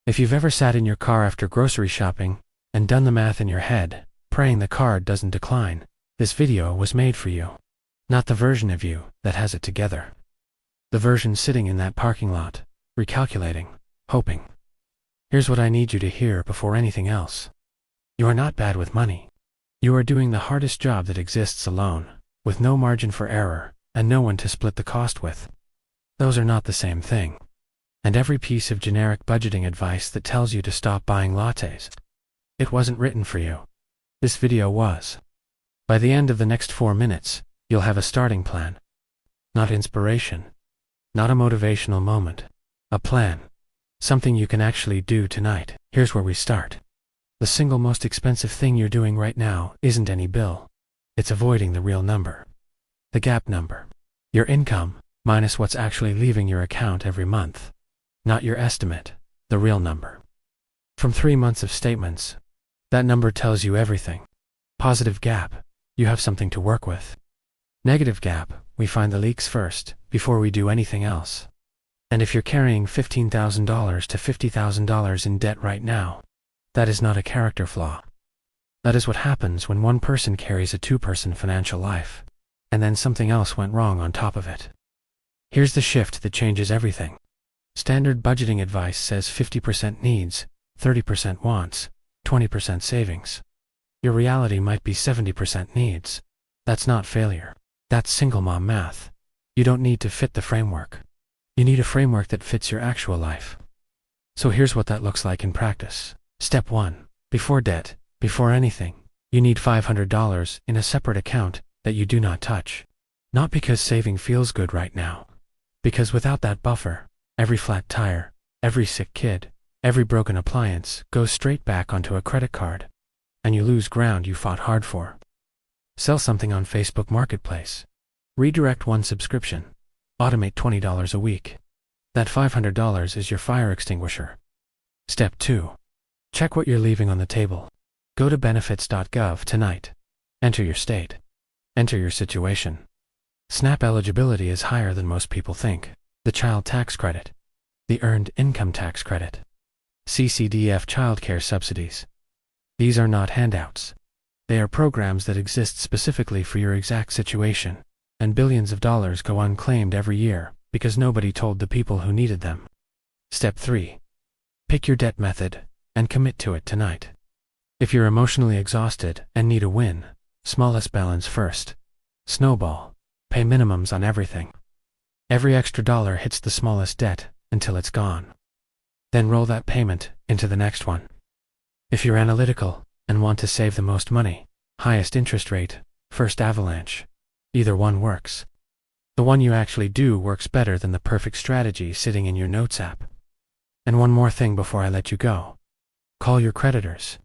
If you've ever sat in your car after grocery shopping and done the math in your head, praying the card doesn't decline, this video was made for you. Not the version of you that has it together. The version sitting in that parking lot, recalculating, hoping. Here's what I need you to hear before anything else. You are not bad with money. You are doing the hardest job that exists alone, with no margin for error, and no one to split the cost with. Those are not the same thing. And every piece of generic budgeting advice that tells you to stop buying lattes, it wasn't written for you. This video was. By the end of the next 4 minutes, you'll have a starting plan. Not inspiration. Not a motivational moment. A plan. Something you can actually do tonight. Here's where we start. The single most expensive thing you're doing right now isn't any bill. It's avoiding the real number. The gap number. Your income, minus what's actually leaving your account every month. Not your estimate, the real number. From 3 months of statements, that number tells you everything. Positive gap, you have something to work with. Negative gap, we find the leaks first, before we do anything else. And if you're carrying $15,000 to $50,000 in debt right now, that is not a character flaw. That is what happens when one person carries a two-person financial life, and then something else went wrong on top of it. Here's the shift that changes everything. Standard budgeting advice says 50% needs, 30% wants, 20% savings. Your reality might be 70% needs. That's not failure. That's single mom math. You don't need to fit the framework. You need a framework that fits your actual life. So here's what that looks like in practice. Step 1. Before debt, before anything, you need $500 in a separate account that you do not touch. Not because saving feels good right now. Because without that buffer, every flat tire, every sick kid, every broken appliance goes straight back onto a credit card, and you lose ground you fought hard for. Sell something on Facebook Marketplace. Redirect one subscription. Automate $20 a week. That $500 is your fire extinguisher. Step 2. Check what you're leaving on the table. Go to benefits.gov tonight. Enter your state. Enter your situation. SNAP eligibility is higher than most people think. The child tax credit. The earned income tax credit. CCDF childcare subsidies. These are not handouts. They are programs that exist specifically for your exact situation, and billions of dollars go unclaimed every year because nobody told the people who needed them. Step 3. Pick your debt method and commit to it tonight. If you're emotionally exhausted and need a win, smallest balance first. Snowball. Pay minimums on everything. Every extra dollar hits the smallest debt until it's gone. Then roll that payment into the next one. If you're analytical and want to save the most money, highest interest rate, first Avalanche. Either one works. The one you actually do works better than the perfect strategy sitting in your notes app. And one more thing before I let you go. Call your creditors.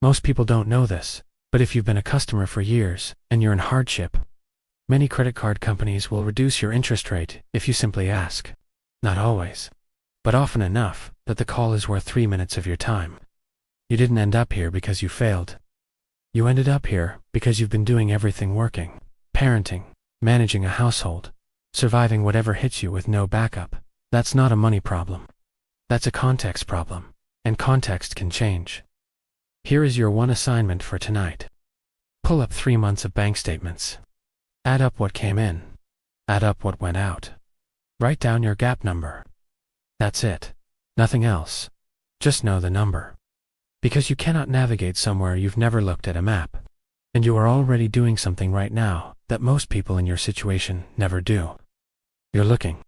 Most people don't know this, but if you've been a customer for years and you're in hardship, many credit card companies will reduce your interest rate if you simply ask. Not always, but often enough that the call is worth 3 minutes of your time. You didn't end up here because you failed. You ended up here because you've been doing everything working. Parenting, managing a household, surviving whatever hits you with no backup. That's not a money problem. That's a context problem, and context can change. Here is your one assignment for tonight. Pull up 3 months of bank statements. Add up what came in. Add up what went out. Write down your gap number. That's it. Nothing else. Just know the number. Because you cannot navigate somewhere you've never looked at a map. And you are already doing something right now that most people in your situation never do. You're looking.